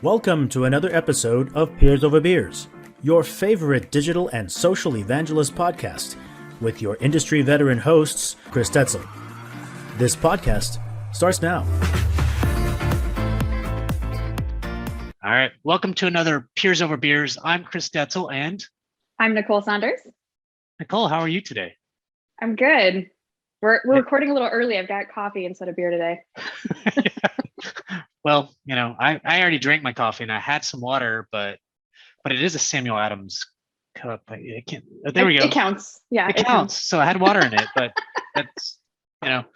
Welcome to another episode of Piers Over Beers, your favorite digital and social evangelist podcast with your industry veteran hosts, Chris Detzel. This podcast starts now. All right. Welcome to another Piers Over Beers. I'm Chris Detzel and I'm Nicole Sanders. Nicole, how are you today? I'm good. We're recording a little early. I've got coffee instead of beer today. Well, I already drank my coffee and I had some water, but it is a Samuel Adams cup. I can't. There we go. It counts. Yeah, it counts. So I had water in it, but that's and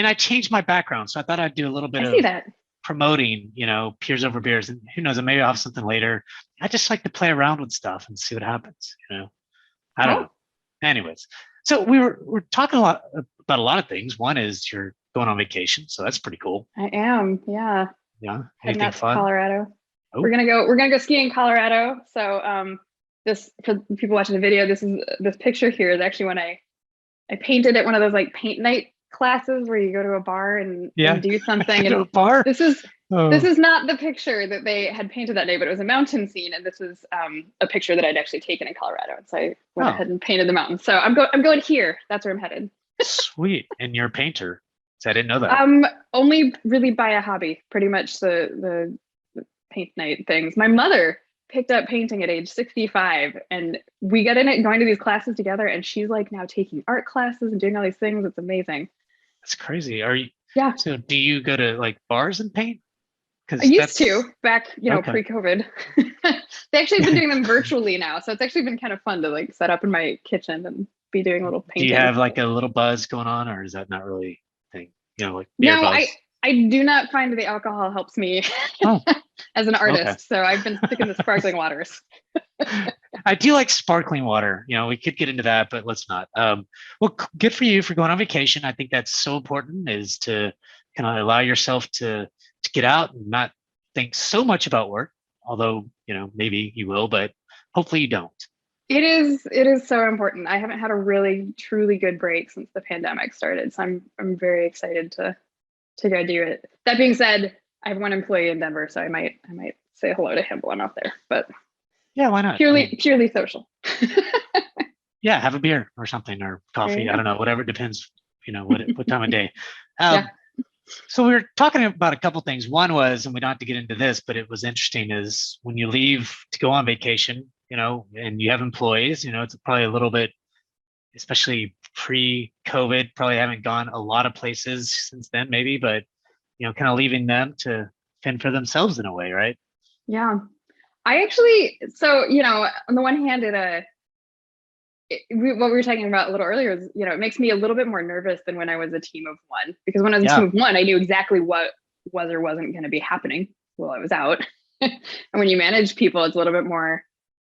I changed my background, so I thought I'd do a little bit of promoting, Piers Over Beers, and who knows, maybe I'll have something later. I just like to play around with stuff and see what happens. I don't know. Anyways, so we're talking about a lot of things. One is you're going on vacation, so that's pretty cool. I am. Yeah. Yeah. Heading Anything out to fun? Colorado. Oh. We're gonna go skiing in Colorado. So this, for people watching the video, this picture here is actually when I painted at one of those like paint night classes where you go to a bar and do something. And a bar. This is not the picture that they had painted that day, but it was a mountain scene, and this is a picture that I'd actually taken in Colorado. And so I went ahead and painted the mountain. So I'm going here. That's where I'm headed. Sweet. And you're a painter. So I didn't know that. Only really by a hobby, pretty much the paint night things. My mother picked up painting at age 65, and we got in it going to these classes together, and she's like now taking art classes and doing all these things. It's amazing. That's crazy. Are you? Yeah. So do you go to like bars and paint? I used to back, pre-COVID. They actually have been doing them virtually now. So it's actually been kind of fun to like set up in my kitchen and be doing a little painting. Do you have like a little buzz going on, or is that not really a thing? Like no, buzz? I do not find the alcohol helps me as an artist. Okay. So I've been sticking to sparkling waters. I do like sparkling water. We could get into that, but let's not. Well, good for you for going on vacation. I think that's so important, is to kind of allow yourself to get out and not think so much about work. Although, maybe you will, but hopefully you don't. It is so important. I haven't had a really truly good break since the pandemic started. So I'm very excited to go do it. That being said, I have one employee in Denver, so I might say hello to him while I'm out there. But yeah, why not? Purely social. Yeah, have a beer or something, or coffee. I don't know, whatever. It depends, what time of day. So we were talking about a couple things. One was, and we don't have to get into this, but it was interesting, is when you leave to go on vacation, and you have employees, it's probably a little bit, especially pre-COVID, probably haven't gone a lot of places since then, maybe, but, kind of leaving them to fend for themselves in a way, right? Yeah. I actually, so, on the one hand, what we were talking about a little earlier is, it makes me a little bit more nervous than when I was a team of one, because when I was a team of one, I knew exactly what was or wasn't going to be happening while I was out. And when you manage people, it's a little bit more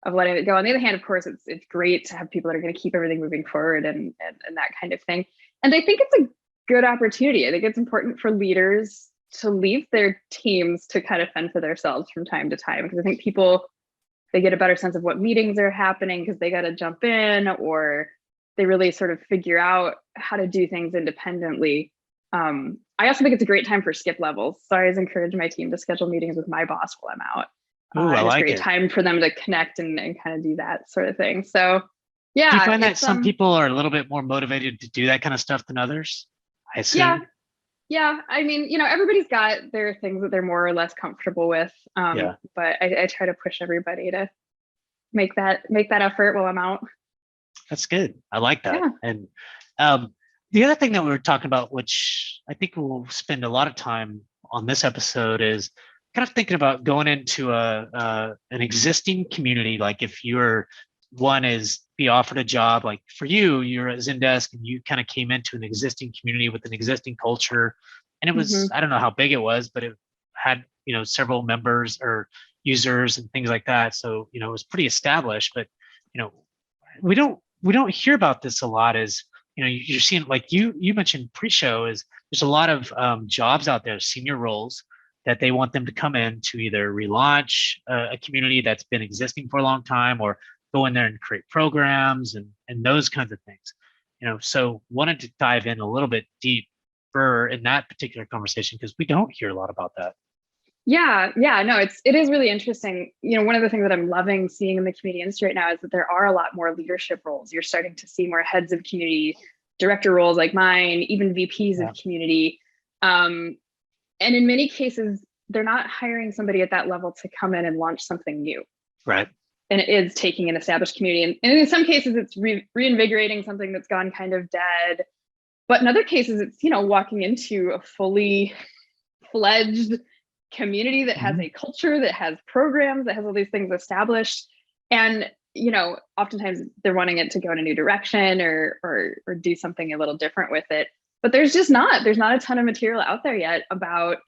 of letting it go. On the other hand, of course, it's great to have people that are going to keep everything moving forward and that kind of thing. And I think it's a good opportunity. I think it's important for leaders to leave their teams to kind of fend for themselves from time to time, because I think people, they get a better sense of what meetings are happening because they got to jump in, or they really sort of figure out how to do things independently. I also think it's a great time for skip levels. So I always encourage my team to schedule meetings with my boss while I'm out. It's a great time for them to connect and kind of do that sort of thing. So yeah. Do you find that some people are a little bit more motivated to do that kind of stuff than others? I assume. Yeah. I mean, everybody's got their things that they're more or less comfortable with. But I try to push everybody to make that effort while I'm out. That's good. I like that. Yeah. And the other thing that we were talking about, which I think we'll spend a lot of time on this episode, is kind of thinking about going into an existing community. Like if you're be offered a job, like for you're at Zendesk and you kind of came into an existing community with an existing culture, and it was, I don't know how big it was, but it had, several members or users and things like that. So, it was pretty established, but, we don't hear about this a lot. Is, you're seeing, like you mentioned pre-show, is there's a lot of jobs out there, senior roles, that they want them to come in to either relaunch a community that's been existing for a long time, or go in there and create programs and those kinds of things. So wanted to dive in a little bit deeper in that particular conversation, because we don't hear a lot about that. Yeah, no, it is really interesting. One of the things that I'm loving seeing in the community industry right now is that there are a lot more leadership roles. You're starting to see more heads of community, director roles like mine, even VPs of community. And in many cases, they're not hiring somebody at that level to come in and launch something new. Right. And it is taking an established community. And in some cases, it's reinvigorating something that's gone kind of dead. But in other cases, it's, walking into a fully fledged community that has a culture, that has programs, that has all these things established. And, oftentimes they're wanting it to go in a new direction or do something a little different with it. But there's not a ton of material out there yet about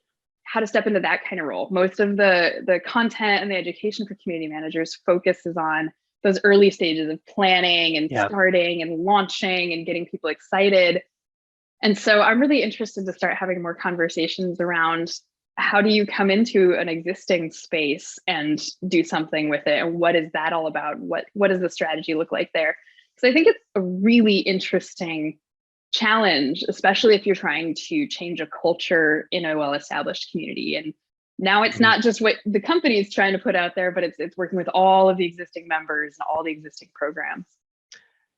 how to step into that kind of role. Most of the content and the education for community managers focuses on those early stages of planning and starting and launching and getting people excited. And so I'm really interested to start having more conversations around how do you come into an existing space and do something with it? And what is that all about? What does the strategy look like there? Because I think it's a really interesting challenge, especially if you're trying to change a culture in a well-established community. And now it's not just what the company is trying to put out there, but it's working with all of the existing members and all the existing programs.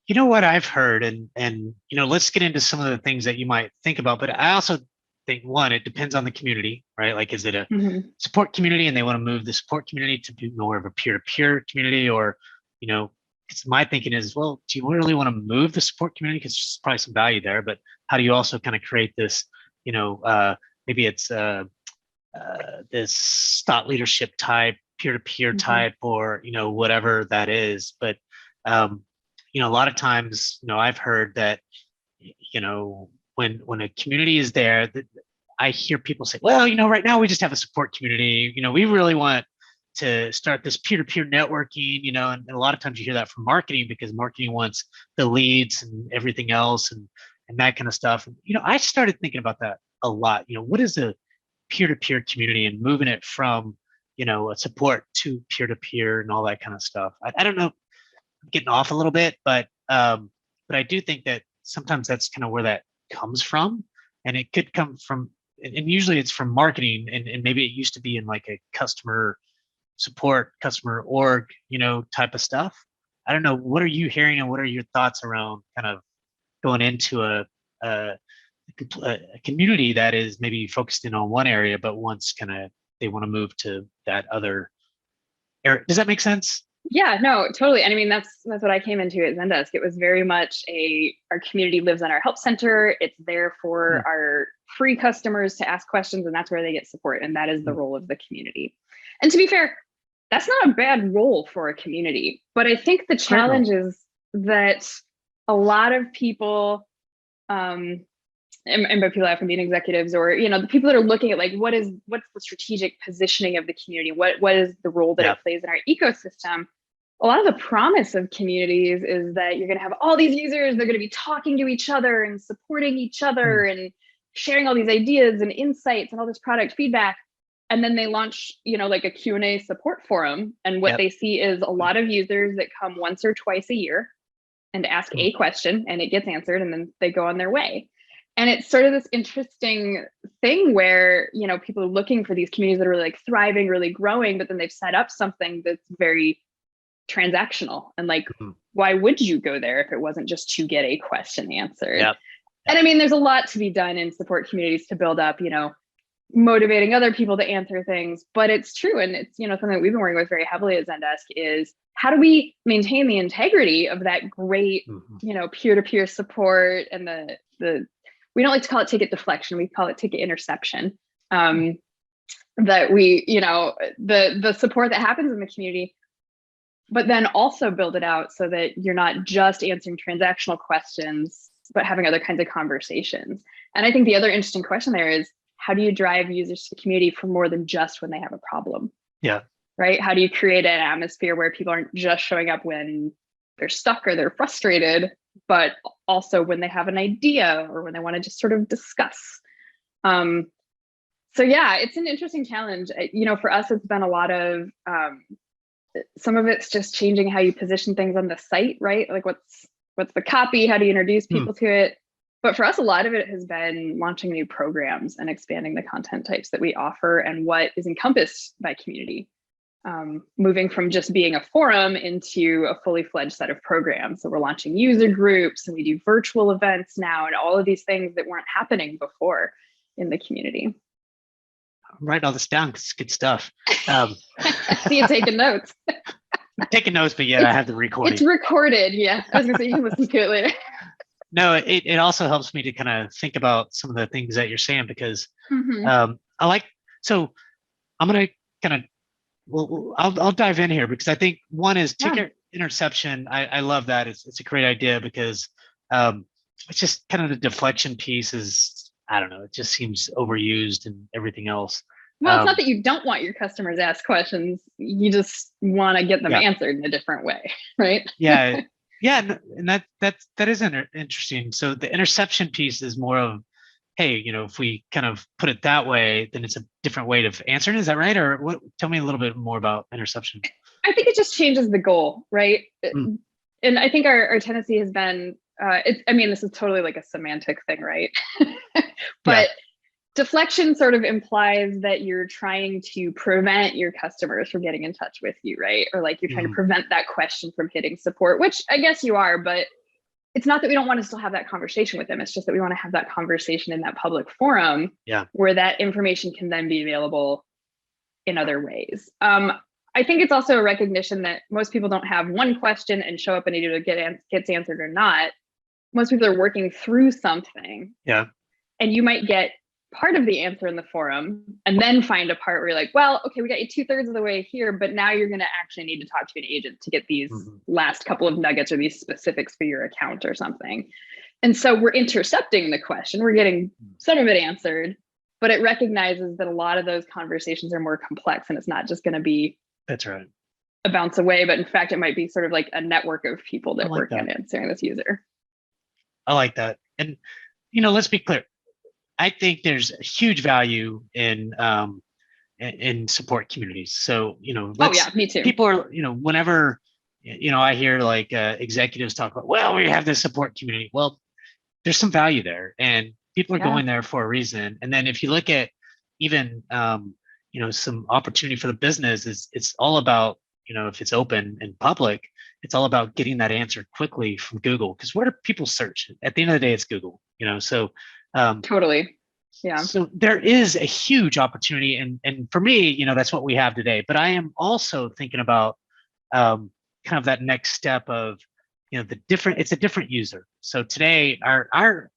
You know what I've heard, and let's get into some of the things that you might think about, but I also think, one, it depends on the community, right? Like, is it a support community and they want to move the support community to be more of a peer-to-peer community? Or, because my thinking is, well, do you really want to move the support community? Because there's probably some value there, but how do you also kind of create this, maybe it's this thought leadership type, peer-to-peer type, or, whatever that is. But, a lot of times, I've heard that, when a community is there, I hear people say, well, right now we just have a support community. We really want to start this peer-to-peer networking, and a lot of times you hear that from marketing because marketing wants the leads and everything else and that kind of stuff. And, I started thinking about that a lot. What is a peer-to-peer community and moving it from, a support to peer-to-peer and all that kind of stuff. I don't know, I'm getting off a little bit, but I do think that sometimes that's kind of where that comes from, and it could come from, and usually it's from marketing, and maybe it used to be in like a customer support, customer org, type of stuff. I don't know. What are you hearing, and what are your thoughts around kind of going into a community that is maybe focused in on one area, but once they want to move to that other area? Does that make sense? Yeah, no, totally. And I mean, that's what I came into at Zendesk. It was very much our community lives on our help center. It's there for our free customers to ask questions, and that's where they get support. And that is the role of the community. And to be fair, that's not a bad role for a community. But I think the challenge is that a lot of people, and by people often being executives or, the people that are looking at like, what's the strategic positioning of the community? What is the role that it plays in our ecosystem? A lot of the promise of communities is that you're going to have all these users, they're going to be talking to each other and supporting each other and sharing all these ideas and insights and all this product feedback. And then they launch, like a Q&A support forum. And what they see is a lot of users that come once or twice a year and ask a question and it gets answered and then they go on their way. And it's sort of this interesting thing where, people are looking for these communities that are really like thriving, really growing, but then they've set up something that's very transactional. And like, why would you go there if it wasn't just to get a question answered? And I mean, there's a lot to be done in support communities to build up, motivating other people to answer things, but it's true. And it's, something that we've been working with very heavily at Zendesk is how do we maintain the integrity of that great, peer-to-peer support and the we don't like to call it ticket deflection. We call it ticket interception. That we, the support that happens in the community, but then also build it out so that you're not just answering transactional questions, but having other kinds of conversations. And I think the other interesting question there is, how do you drive users to the community for more than just when they have a problem? Right? How do you create an atmosphere where people aren't just showing up when they're stuck or they're frustrated, but also when they have an idea or when they want to just sort of discuss. So yeah, it's an interesting challenge. For us, it's been a lot of, some of it's just changing how you position things on the site, right? Like what's the copy? How do you introduce people to it? But for us, a lot of it has been launching new programs and expanding the content types that we offer and what is encompassed by community. Moving from just being a forum into a fully fledged set of programs. So we're launching user groups and we do virtual events now and all of these things that weren't happening before in the community. I'm writing all this down because it's good stuff. I see you taking notes. I'm taking notes, but yet I have the recording. It's recorded. Yeah. I was gonna say you can listen to it later. No, it also helps me to kind of think about some of the things that you're saying because so I'm going to kind of, I'll dive in here because I think one is ticket interception. I love that. It's a great idea because it's just kind of the deflection piece is, I don't know, it just seems overused and everything else. Well, it's not that you don't want your customers to ask questions. You just want to get them answered in a different way, right? Yeah. And that is interesting. So the interception piece is more of, hey, if we kind of put it that way, then it's a different way of answering. Is that right? Or what? Tell me a little bit more about interception. I think it just changes the goal, right? And I think our tendency has been, this is totally like a semantic thing, right? But deflection sort of implies that you're trying to prevent your customers from getting in touch with you, right? Or like you're trying to prevent that question from hitting support, which I guess you are, but it's not that we don't want to still have that conversation with them. It's just that we want to have that conversation in that public forum where that information can then be available in other ways. I think it's also a recognition that most people don't have one question and show up and either gets answered or not. Most people are working through something. Yeah. And you might get part of the answer in the forum and then find a part where you're like, well, okay, we got you 2/3 of the way here, but now you're going to actually need to talk to an agent to get these last couple of nuggets or these specifics for your account or something. And so we're intercepting the question. We're getting some of it answered, but it recognizes that a lot of those conversations are more complex and it's not just going to be that's right a bounce away, but in fact, it might be sort of like a network of people that work on answering this user. I like that. And, let's be clear. I think there's a huge value in support communities. So, me too. People are, whenever, I hear like executives talk about, well, we have this support community. Well, there's some value there and people are going there for a reason. And then if you look at even, some opportunity for the business is it's all about, if it's open and public, it's all about getting that answer quickly from Google. Because where do people search? At the end of the day, it's Google, so totally. Yeah. So there is a huge opportunity. And for me, that's what we have today. But I am also thinking about kind of that next step of, it's a different user. So today our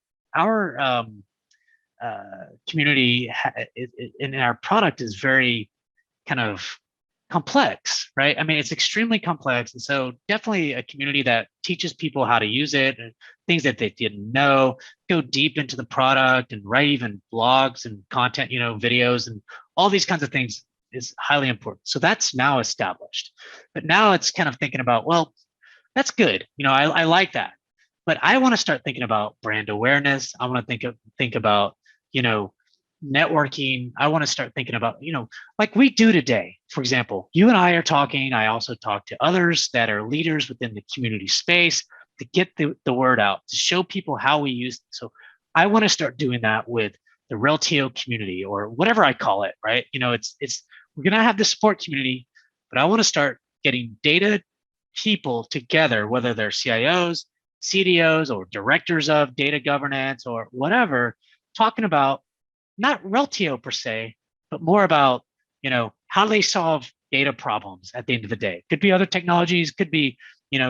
community in our product is very kind of complex, right? I mean, it's extremely complex. And so definitely a community that teaches people how to use it and things that they didn't know, go deep into the product and write even blogs and content, videos and all these kinds of things is highly important. So that's now established. But now it's kind of thinking about, well, that's good. I like that. But I want to start thinking about brand awareness. I want to think about, networking. I want to start thinking about, like we do today. For example, you and I are talking. I also talk to others that are leaders within the community space to get the word out, to show people how we use it. So I want to start doing that with the Reltio community or whatever I call it, right? We're going to have the support community, but I want to start getting data people together, whether they're CIOs, CDOs, or directors of data governance or whatever, talking about not Reltio per se, but more about, how do they solve data problems at the end of the day? Could be other technologies, could be,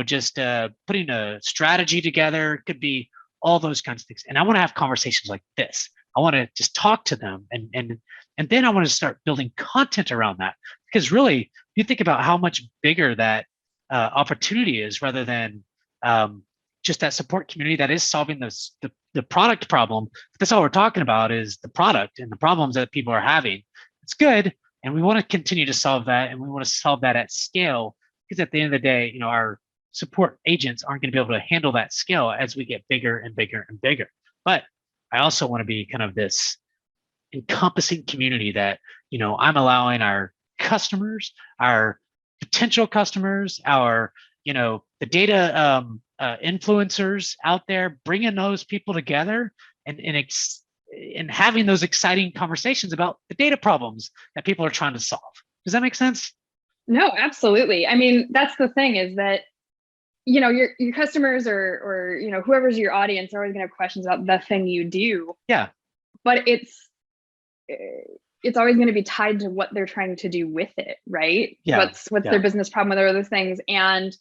just putting a strategy together, could be all those kinds of things. And I want to have conversations like this. I want to just talk to them and then I want to start building content around that. Because really, you think about how much bigger that opportunity is rather than just that support community that is solving the product problem. That's all we're talking about is the product and the problems that people are having. It's good. And we want to continue to solve that. And we want to solve that at scale because at the end of the day, our support agents aren't going to be able to handle that scale as we get bigger and bigger and bigger. But I also want to be kind of this encompassing community that, I'm allowing our customers, our potential customers, our, the data influencers out there, bringing those people together and having those exciting conversations about the data problems that people are trying to solve. Does that make sense? No, absolutely. I mean, that's the thing, is that, you know, your customers or you know, whoever's your audience are always going to have questions about the thing you do. Yeah. But it's always going to be tied to what they're trying to do with it, right? Yeah. What's their business problem, what are those things? And,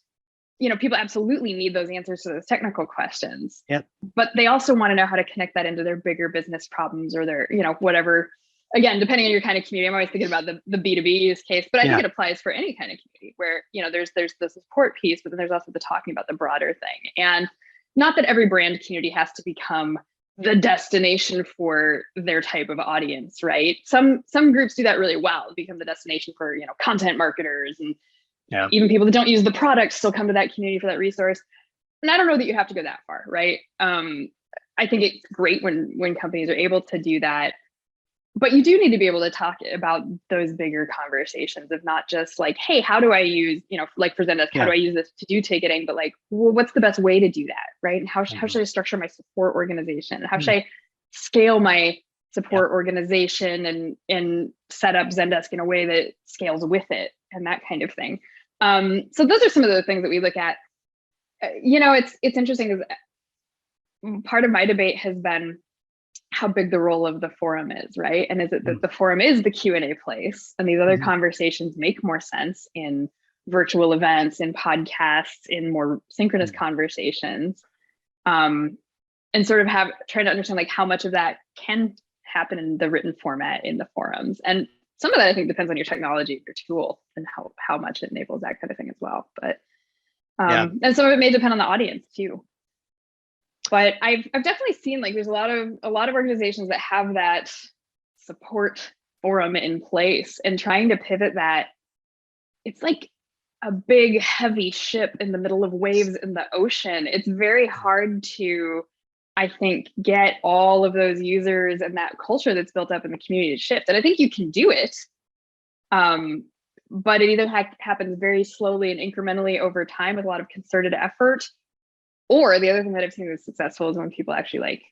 you know, people absolutely need those answers to those technical questions. Yep. But they also want to know how to connect that into their bigger business problems or their, you know, whatever. Again, depending on your kind of community, I'm always thinking about the B2B use case, but I think it applies for any kind of community where, you know, there's the support piece, but then there's also the talking about the broader thing. And not that every brand community has to become the destination for their type of audience, right? Some groups do that really well, become the destination for, you know, content marketers, and even people that don't use the product still come to that community for that resource. And I don't know that you have to go that far, right? I think it's great when companies are able to do that. But you do need to be able to talk about those bigger conversations of not just like, hey, how do I use, you know, like for Zendesk, how do I use this to do ticketing? But like, well, what's the best way to do that, right? And how should I structure my support organization? How should I scale my support organization and set up Zendesk in a way that scales with it and that kind of thing? So those are some of the things that we look at. You know, it's interesting because part of my debate has been how big the role of the forum is, right? And is it that the forum is the Q&A place and these other conversations make more sense in virtual events, in podcasts, in more synchronous conversations, and sort of trying to understand like how much of that can happen in the written format in the forums. And some of that I think depends on your technology, your tool, and how much it enables that kind of thing as well. But and some of it may depend on the audience too. But I've definitely seen like there's a lot of organizations that have that support forum in place, and trying to pivot that, it's like a big heavy ship in the middle of waves in the ocean. It's very hard to, I think, get all of those users and that culture that's built up in the community to shift. And I think you can do it, but it either happens very slowly and incrementally over time with a lot of concerted effort. Or the other thing that I've seen that's successful is when people actually like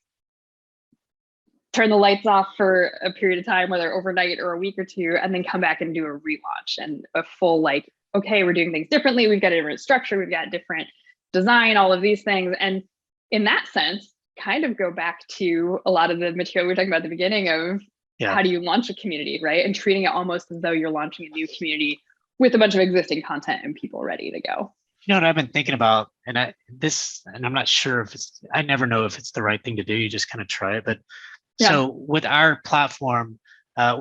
turn the lights off for a period of time, whether overnight or a week or two, and then come back and do a relaunch and a full like, okay, we're doing things differently. We've got a different structure. We've got different design, all of these things. And in that sense, kind of go back to a lot of the material we were talking about at the beginning of how do you launch a community, right? And treating it almost as though you're launching a new community with a bunch of existing content and people ready to go. You know what I've been thinking about, and I'm not sure if I never know if it's the right thing to do. You just kind of try it. But so with our platform,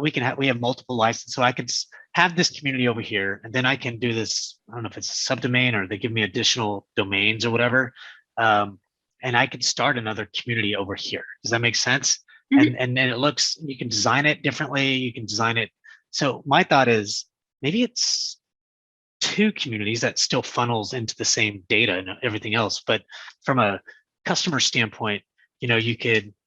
we have multiple licenses. So I could have this community over here, and then I can do this. I don't know if it's a subdomain or they give me additional domains or whatever. And I could start another community over here. Does that make sense? And then it looks, you can design it differently. You can design it. So my thought is maybe it's two communities that still funnels into the same data and everything else. But from a customer standpoint, you know,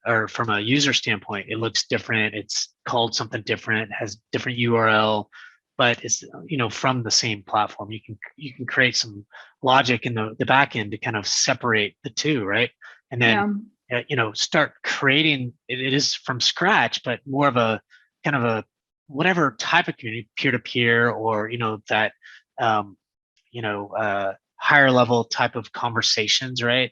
or from a user standpoint, it looks different. It's called something different, has different URL, but it's, you know, from the same platform. You can create some logic in the back end to kind of separate the two, right? And then, you know, start creating, it is from scratch, but more of a kind of a whatever type of community, peer-to-peer, or, you know, that higher level type of conversations, right?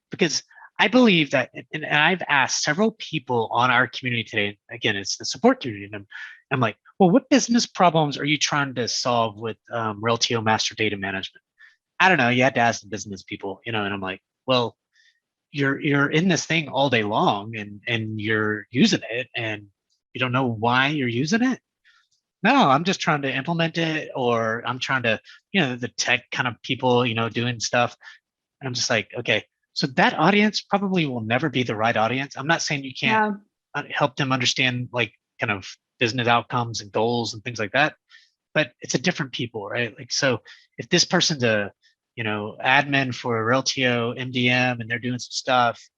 Because I believe that, and I've asked several people on our community today, again, it's the support community, and I'm like, well, what business problems are you trying to solve with Reltio master data management? I don't know, you had to ask the business people, you know, and I'm like, well, you're in this thing all day long and you're using it and you don't know why you're using it. No, I'm just trying to implement it, or I'm trying to, you know, the tech kind of people, you know, doing stuff. And I'm just like, okay, so that audience probably will never be the right audience. I'm not saying you can't help them understand like kind of business outcomes and goals and things like that, but it's a different people, right? Like, so if this person's a, you know, admin for Reltio MDM and they're doing some stuff,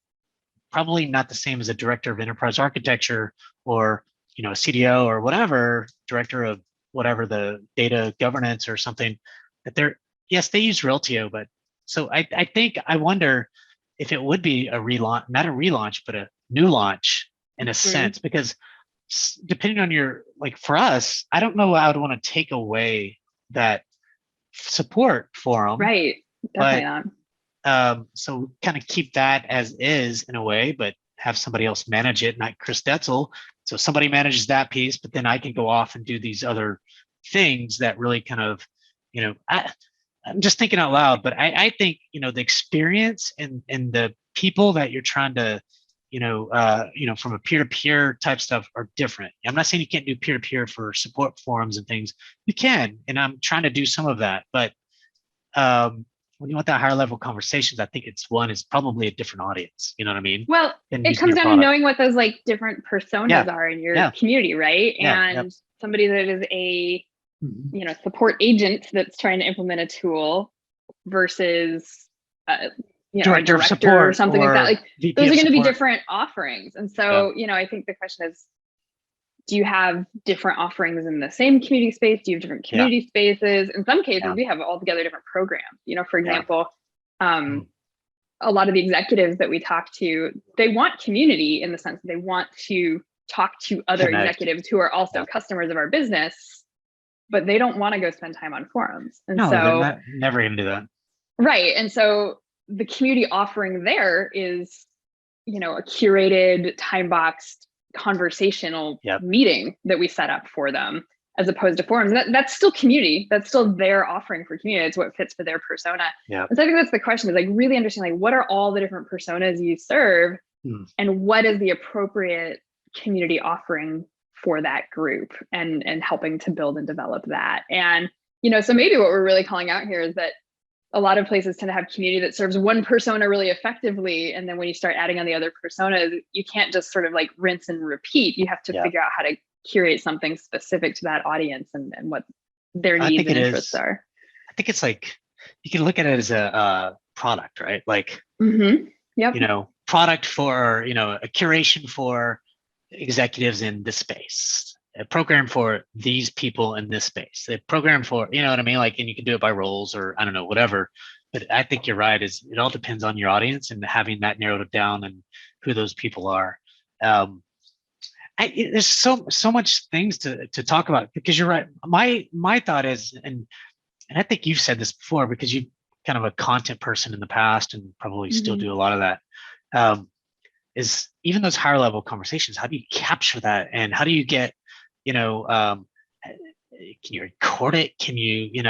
probably not the same as a director of enterprise architecture or, you know, a CDO or whatever, director of whatever the data governance or something, that they're, yes, they use Reltio, but So I wonder if it would be a relaunch, not a relaunch, but a new launch in a sense, because depending on your, like for us, I don't know, I would want to take away that support forum. Right. Definitely not. So kind of keep that as is in a way, but have somebody else manage it, not Chris Detzel. So somebody manages that piece, but then I can go off and do these other things that really kind of, I'm just thinking out loud, but I think, the experience and the people that you're trying to, from a peer-to-peer type stuff are different. I'm not saying you can't do peer-to-peer for support forums and things. You can, and I'm trying to do some of that. But when you want that higher level conversations, I think it's probably a different audience. You know what I mean? Well, it comes down to knowing what those like different personas are in your community, right? And somebody that is a support agent that's trying to implement a tool versus director a of director support or something like that. Like VP those are going to be support. different offerings. And so, I think the question is, do you have different offerings in the same community space? Do you have different community spaces? In some cases, we have altogether different programs. For example, a lot of the executives that we talk to, they want community in the sense that they want to talk to other executives who are also customers of our business, but they don't want to go spend time on forums. And no, so they're never going to do that. Right. And so the community offering there is, a curated, time-boxed conversational meeting that we set up for them, as opposed to forums. That's still community. That's still their offering for community. It's what fits for their persona. Yeah. And so I think that's the question, is like really understanding, like, what are all the different personas you serve and what is the appropriate community offering for that group, and helping to build and develop that. And, so maybe what we're really calling out here is that a lot of places tend to have community that serves one persona really effectively. And then when you start adding on the other personas, you can't just sort of like rinse and repeat. You have to figure out how to curate something specific to that audience and what their needs and interests are. I think it's like, you can look at it as a product, right? Like, product for, a curation for executives in this space, a program for these people in this space, a program for, you know what I mean? Like, and you can do it by roles or I don't know, whatever. But I think you're right, is it all depends on your audience and having that narrowed down and who those people are. There's so much things to talk about, because you're right. My thought is, and I think you've said this before, because you've kind of a content person in the past and probably still do a lot of that, is even those higher level conversations, how do you capture that? And how do you get, can you record it? Can you,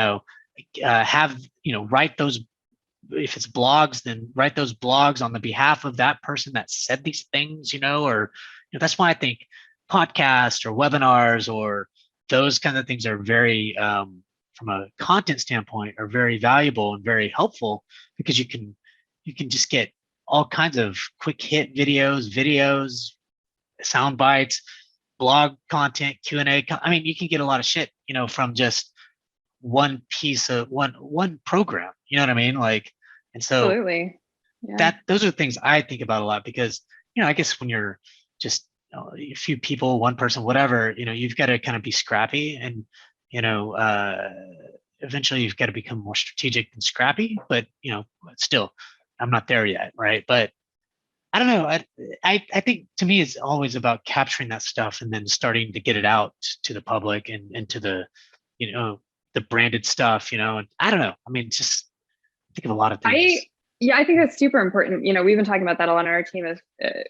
have, write those, if it's blogs, then write those blogs on the behalf of that person that said these things, or, that's why I think podcasts or webinars or those kinds of things are very, from a content standpoint, are very valuable and very helpful, because you can just get all kinds of quick hit videos, sound bites, blog content, Q&A. I mean, you can get a lot of shit, from just one piece of one program, you know what I mean? Like, and so absolutely. Those are things I think about a lot, because, I guess when you're just a few people, one person, whatever, you've got to kind of be scrappy, and, eventually you've got to become more strategic than scrappy, but, still, I'm not there yet. Right. But I don't know. I think to me, it's always about capturing that stuff and then starting to get it out to the public and to the, the branded stuff, and I don't know. I mean, just think of a lot of things. I think that's super important. We've been talking about that a lot on our team.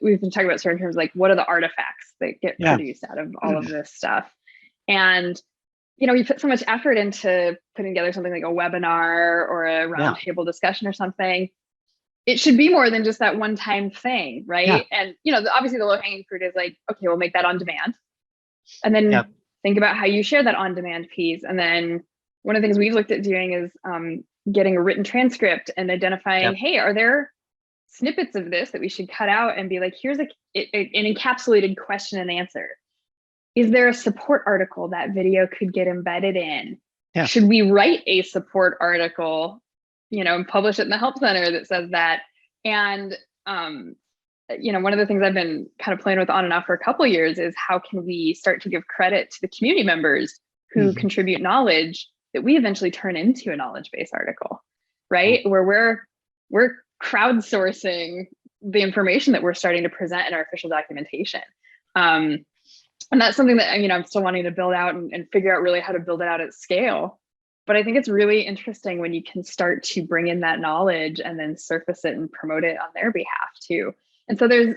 We've been talking about certain terms, like what are the artifacts that get produced out of all of this stuff? And, we put so much effort into putting together something like a webinar or a roundtable discussion or something. It should be more than just that one-time thing, right? And, obviously the low-hanging fruit is like, okay, we'll make that on demand. And then think about how you share that on-demand piece. And then one of the things we've looked at doing is getting a written transcript and identifying, hey, are there snippets of this that we should cut out and be like, here's an encapsulated question and answer. Is there a support article that video could get embedded in? Should we write a support article, and publish it in the help center that says that? And, one of the things I've been kind of playing with on and off for a couple of years is how can we start to give credit to the community members who contribute knowledge that we eventually turn into a knowledge base article. right? Where we're crowdsourcing the information that we're starting to present in our official documentation. And that's something that, I'm still wanting to build out and figure out really how to build it out at scale. But I think it's really interesting when you can start to bring in that knowledge and then surface it and promote it on their behalf too. And so there's,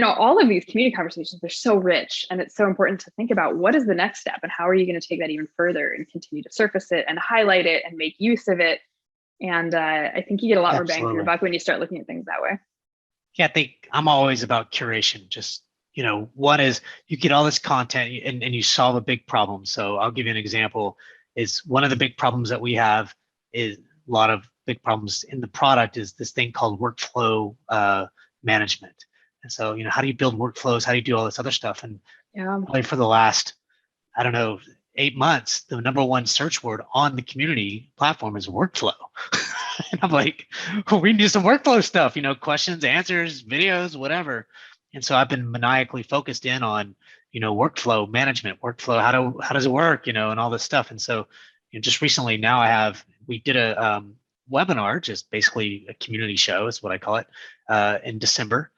all of these community conversations, they're so rich, and it's so important to think about what is the next step and how are you going to take that even further and continue to surface it and highlight it and make use of it. And I think you get a lot more bang for your buck when you start looking at things that way. Yeah, I think I'm always about curation. Just, one is you get all this content and you solve a big problem. So I'll give you an example. Is one of the big problems that we have is a lot of big problems in the product is this thing called workflow management. And so, how do you build workflows? How do you do all this other stuff? And probably for the last, 8 months, the number one search word on the community platform is workflow. And I'm like, well, we need to do some workflow stuff, questions, answers, videos, whatever. And so I've been maniacally focused in on, workflow management, workflow, how does it work, and all this stuff. And so just recently now we did a webinar, just basically a community show is what I call it, in December.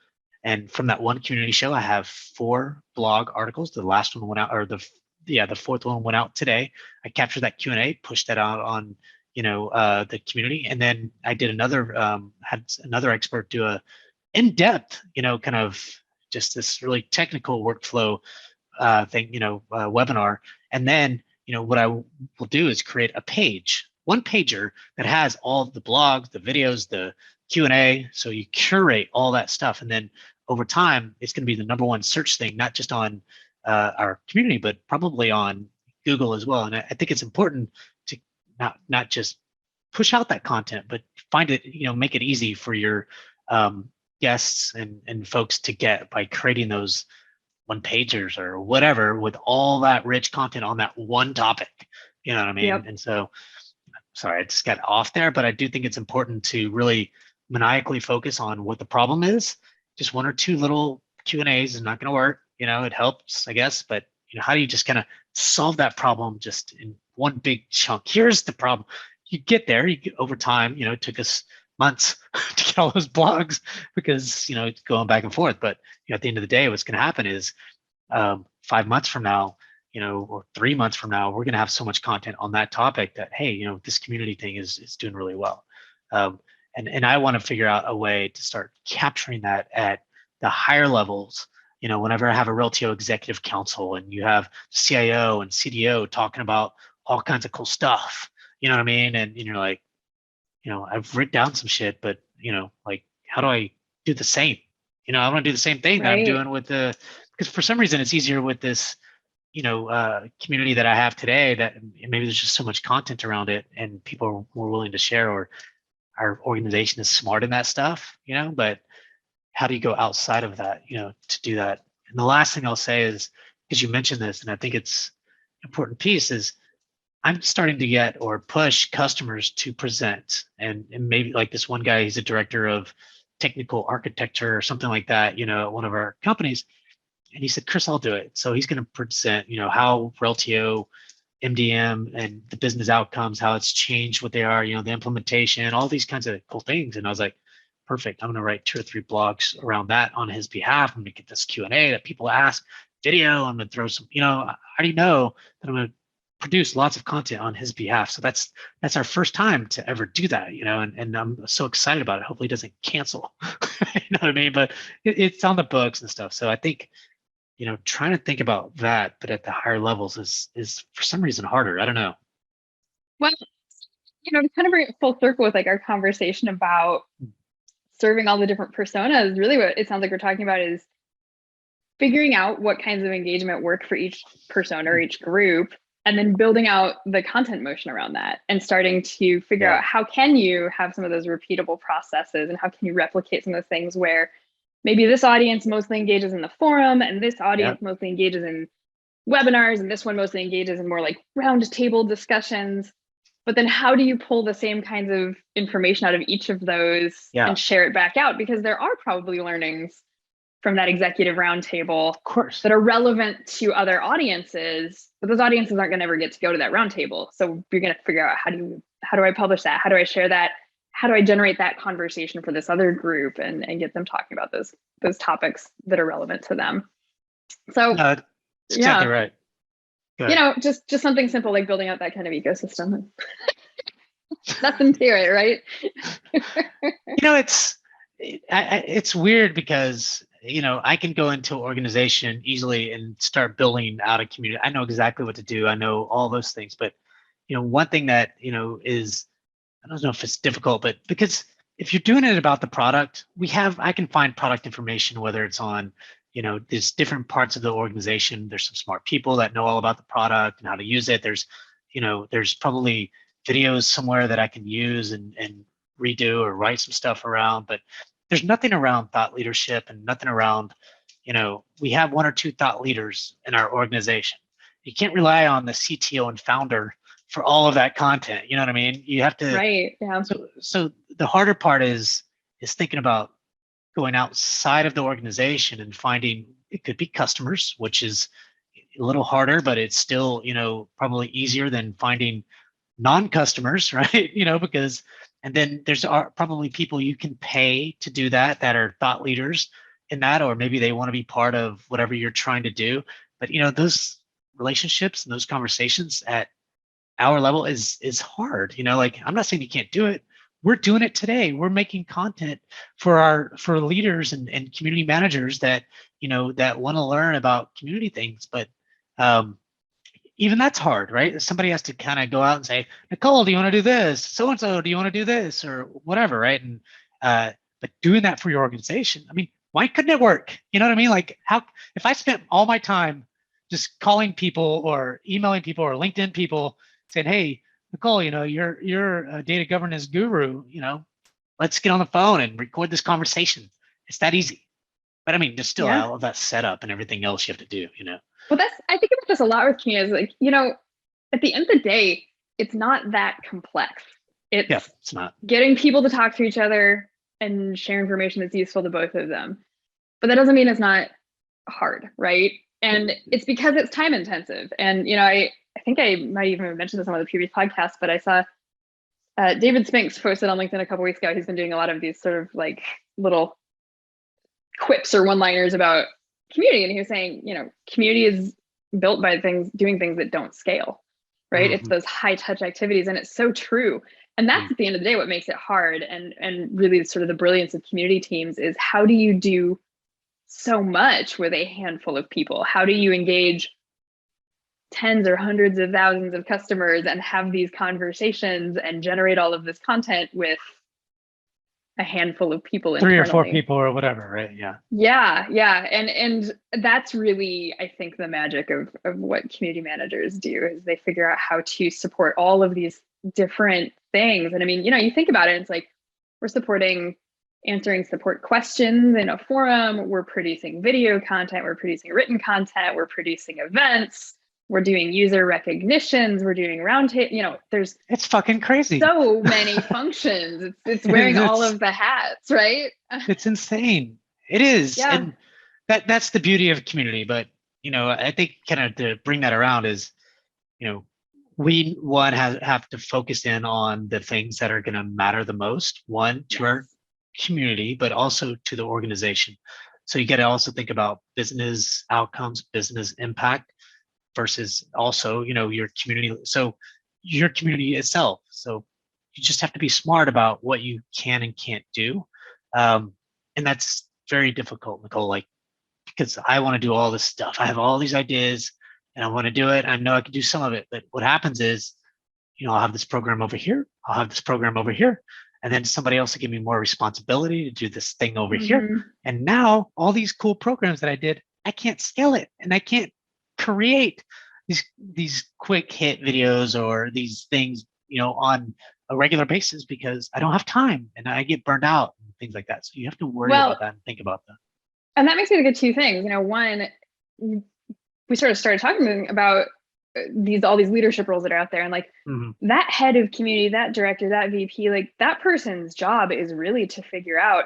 And from that one community show, I have 4 blog articles. The last one went out, or the 4th one went out today. I captured that Q&A, pushed that out on, the community. And then I did had another expert do a in-depth, kind of just this really technical workflow thing, webinar. And then, what I will do is create a page, one pager that has all the blogs, the videos, the Q&A. So you curate all that stuff. And then over time, it's going to be the number one search thing, not just on our community, but probably on Google as well. And I think it's important to not just push out that content, but find it, make it easy for your guests and folks to get by creating those one pagers or whatever with all that rich content on that one topic. You know what I mean? Yep. And so, sorry, I just got off there, but I do think it's important to really maniacally focus on what the problem is. Just 1 or 2 little Q&As is not going to work. It helps, I guess, but how do you just kind of solve that problem just in one big chunk? Here's the problem. You get there, over time, it took us months to get all those blogs because, it's going back and forth. But, at the end of the day, what's going to happen is 5 months from now, or 3 months from now, we're going to have so much content on that topic that, hey, this community thing is doing really well. And I want to figure out a way to start capturing that at the higher levels. Whenever I have a Reltio executive council and you have CIO and CDO talking about all kinds of cool stuff, you know what I mean? And you're like, I've written down some shit, but like, how do I do the same? I want to do the same thing that I'm doing with because for some reason it's easier with this, community that I have today that maybe there's just so much content around it and people are more willing to share, or our organization is smart in that stuff, but how do you go outside of that, to do that? And the last thing I'll say is, because you mentioned this, and I think it's an important piece, is I'm starting to get or push customers to present. And maybe like this one guy, he's a director of technical architecture or something like that, at one of our companies. And he said, Chris, I'll do it. So he's going to present, how Reltio, MDM, and the business outcomes, how it's changed what they are, the implementation, all these kinds of cool things. And I was like, perfect. I'm going to write 2 or 3 blogs around that on his behalf. I'm going to get this Q&A that people ask, video. I'm going to throw some, I already know that I'm going to produce lots of content on his behalf. So that's our first time to ever do that, and I'm so excited about it. Hopefully it doesn't cancel, you know what I mean? But it's on the books and stuff. So I think, trying to think about that, but at the higher levels is for some reason harder. I don't know. Well, to kind of bring it full circle with like our conversation about serving all the different personas, really what it sounds like we're talking about is figuring out what kinds of engagement work for each persona or each group, and then building out the content motion around that and starting to figure out how can you have some of those repeatable processes and how can you replicate some of those things where maybe this audience mostly engages in the forum and this audience mostly engages in webinars and this one mostly engages in more like round table discussions. But then how do you pull the same kinds of information out of each of those and share it back out? Because there are probably learnings from that executive roundtable, of course, that are relevant to other audiences, but those audiences aren't going to ever get to go to that roundtable. So you're going to figure out how do I publish that? How do I share that? how do I generate that conversation for this other group and get them talking about those topics that are relevant to them. So No, that's exactly right. Just something simple like building out that kind of ecosystem. Nothing to it, right? It's weird because I can go into an organization easily and start building out a community. I know exactly what to do. I know all those things, but one thing that is, I don't know if it's difficult, but because if you're doing it about the product, I can find product information, whether it's on there's different parts of the organization. There's some smart people that know all about the product and how to use it. There's probably videos somewhere that I can use and redo or write some stuff around, but there's nothing around thought leadership and nothing around, we have one or two thought leaders in our organization. You can't rely on the CTO and founder for all of that content. You know what I mean? You have to, right. Yeah. So the harder part is thinking about going outside of the organization and finding, it could be customers, which is a little harder, but it's still, probably easier than finding non-customers, right? Because, and then there's probably people you can pay to do that are thought leaders in that, or maybe they want to be part of whatever you're trying to do. But, those relationships and those conversations at our level is hard. Like, I'm not saying you can't do it. We're doing it today. We're making content for leaders and community managers that, that want to learn about community things. But even that's hard, right? Somebody has to kind of go out and say, Nicole, do you want to do this? So-and-so, do you want to do this? Or whatever, right? And but doing that for your organization, I mean, why couldn't it work? You know what I mean? Like, how, if I spent all my time just calling people or emailing people or LinkedIn people saying, hey, Nicole, you're a data governance guru, let's get on the phone and record this conversation. It's that easy. But I mean, there's still all of that setup and everything else you have to do, Well, I think about this a lot with communities. Like, at the end of the day, it's not that complex. It's not. Getting people to talk to each other and share information that's useful to both of them. But that doesn't mean it's not hard, right? And it's because it's time intensive. And, I think I might even have mentioned this on one of the previous podcasts, but I saw David Spinks posted on LinkedIn a couple weeks ago. He's been doing a lot of these sort of like little quips or one-liners about community. And he was saying, community is built by doing things that don't scale, right? It's those high touch activities. And it's so true. And that's at the end of the day, what makes it hard. And really sort of the brilliance of community teams is, how do you do so much with a handful of people? How do you engage tens or hundreds of thousands of customers and have these conversations and generate all of this content with a handful of people internally? 3 or 4 people or whatever, right? Yeah. And that's really, I think, the magic of what community managers do, is they figure out how to support all of these different things. And I mean, you think about it, it's like, we're answering support questions in a forum, we're producing video content, we're producing written content, we're producing events, we're doing user recognitions, we're doing roundtable, it's fucking crazy. So many functions. It's wearing all of the hats, right? It's insane. It is. Yeah. And that's the beauty of community. But, I think kind of to bring that around is, we have to focus in on the things that are going to matter the most, one, to our community, but also to the organization. So you got to also think about business outcomes, business impact, versus also, your community. So your community itself. So you just have to be smart about what you can and can't do. And that's very difficult, Nicole, like, because I want to do all this stuff. I have all these ideas and I want to do it. I know I can do some of it, but what happens is, I'll have this program over here. I'll have this program over here. And then somebody else will give me more responsibility to do this thing over here. And now all these cool programs that I did, I can't scale it and I can't create these quick hit videos or these things, on a regular basis, because I don't have time and I get burned out and things like that. So you have to worry about that and think about that. And that makes me think of two things. One, we sort of started talking about all these leadership roles that are out there, and like that head of community, that director, that VP, like that person's job is really to figure out,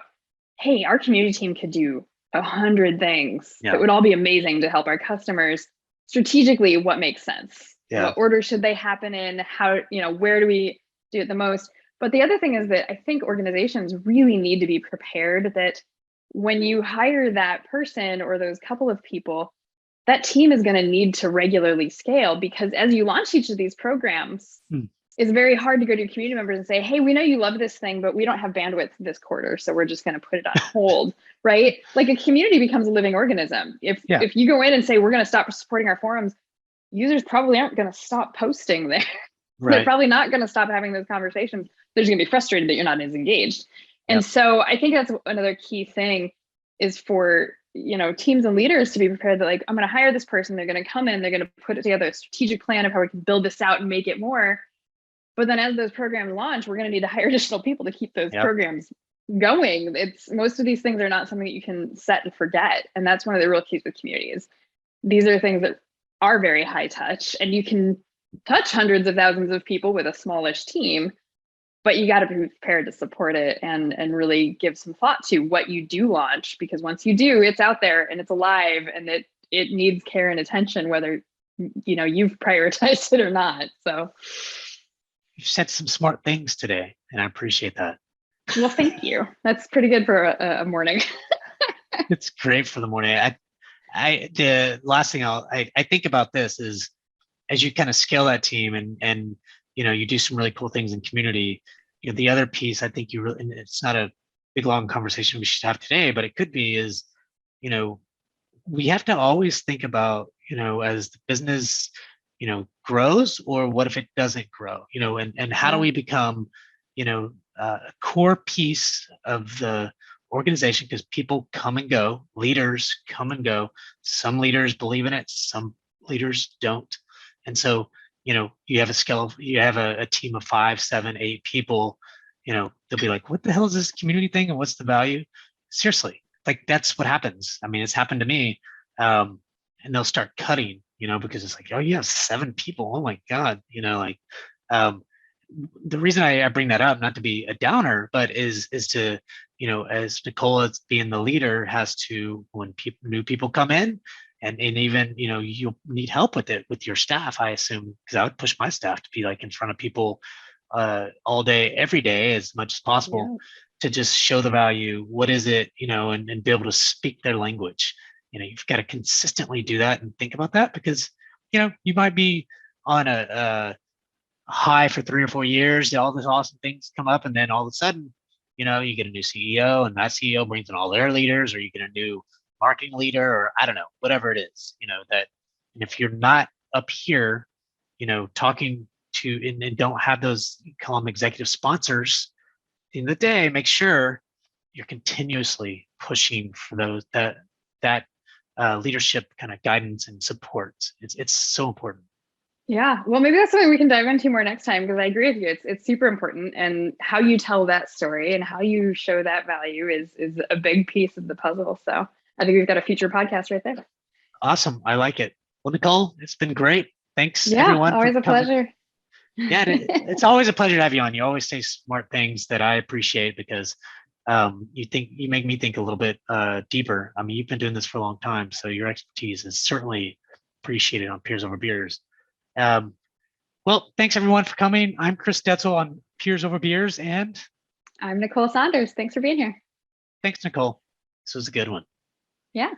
hey, our community team could do 100 things that would all be amazing to help our customers. Strategically, what makes sense? What order should they happen in? How, where do we do it the most? But the other thing is that I think organizations really need to be prepared that when you hire that person or those couple of people, that team is going to need to regularly scale, because as you launch each of these programs, it's very hard to go to your community members and say, hey, we know you love this thing, but we don't have bandwidth this quarter, so we're just going to put it on hold, right? Like a community becomes a living organism. If you go in and say, we're going to stop supporting our forums, users probably aren't going to stop posting there. Right. They're probably not going to stop having those conversations. They're just going to be frustrated that you're not as engaged. And so I think that's another key thing, is for teams and leaders to be prepared that, like, I'm going to hire this person. They're going to come in. They're going to put together a strategic plan of how we can build this out and make it more. But then as those programs launch, we're going to need to hire additional people to keep those programs going. Most of these things are not something that you can set and forget. And that's one of the real keys with communities. These are things that are very high touch, and you can touch hundreds of thousands of people with a smallish team, but you got to be prepared to support it and really give some thought to what you do launch, because once you do, it's out there and it's alive, and it needs care and attention, whether you've prioritized it or not. So you've said some smart things today, and I appreciate that. Well, thank you. That's pretty good for a morning. It's great for the morning. The last thing I think about this is, as you kind of scale that team and you do some really cool things in community, the other piece I think you really, and it's not a big long conversation we should have today, but it could be, is we have to always think about as the business grows, or what if it doesn't grow, and how do we become a core piece of the organization, because people come and go, leaders come and go. Some leaders believe in it, some leaders don't. And so, you have a team of 5, 7, 8 people, they'll be like, what the hell is this community thing? And what's the value? Seriously, like, that's what happens. I mean, it's happened to me. And they'll start cutting, because it's like, oh, you have 7 people. Oh my God. The reason I bring that up, not to be a downer, but is to, as Nicole, as being the leader, has to, when new people come in, and even, you'll need help with it with your staff, I assume, because I would push my staff to be like in front of people all day, every day, as much as possible, to just show the value. What is it, and be able to speak their language. You've got to consistently do that and think about that, because, you might be on a high for 3 or 4 years, all these awesome things come up, and then all of a sudden, you get a new CEO, and that CEO brings in all their leaders, or you get a new marketing leader, or I don't know, whatever it is, that, and if you're not up here, talking to, and don't have those, call them executive sponsors, in the day, make sure you're continuously pushing for those, that leadership kind of guidance and support. It's so important. Yeah, well, maybe that's something we can dive into more next time, because I agree with you. It's super important, and how you tell that story and how you show that value is a big piece of the puzzle. So I think we've got a future podcast right there. Awesome, I like it. Well, Nicole, it's been great. Thanks, yeah, everyone. Always a pleasure. Yeah, it's always a pleasure to have you on. You always say smart things that I appreciate, because you make me think a little bit deeper. I mean, you've been doing this for a long time, so your expertise is certainly appreciated on Peers Over Beers. Well, thanks everyone for coming. I'm Chris Detzel on Peers Over Beers, and I'm Nicole Sanders. Thanks for being here. Thanks, Nicole. This was a good one. Yeah.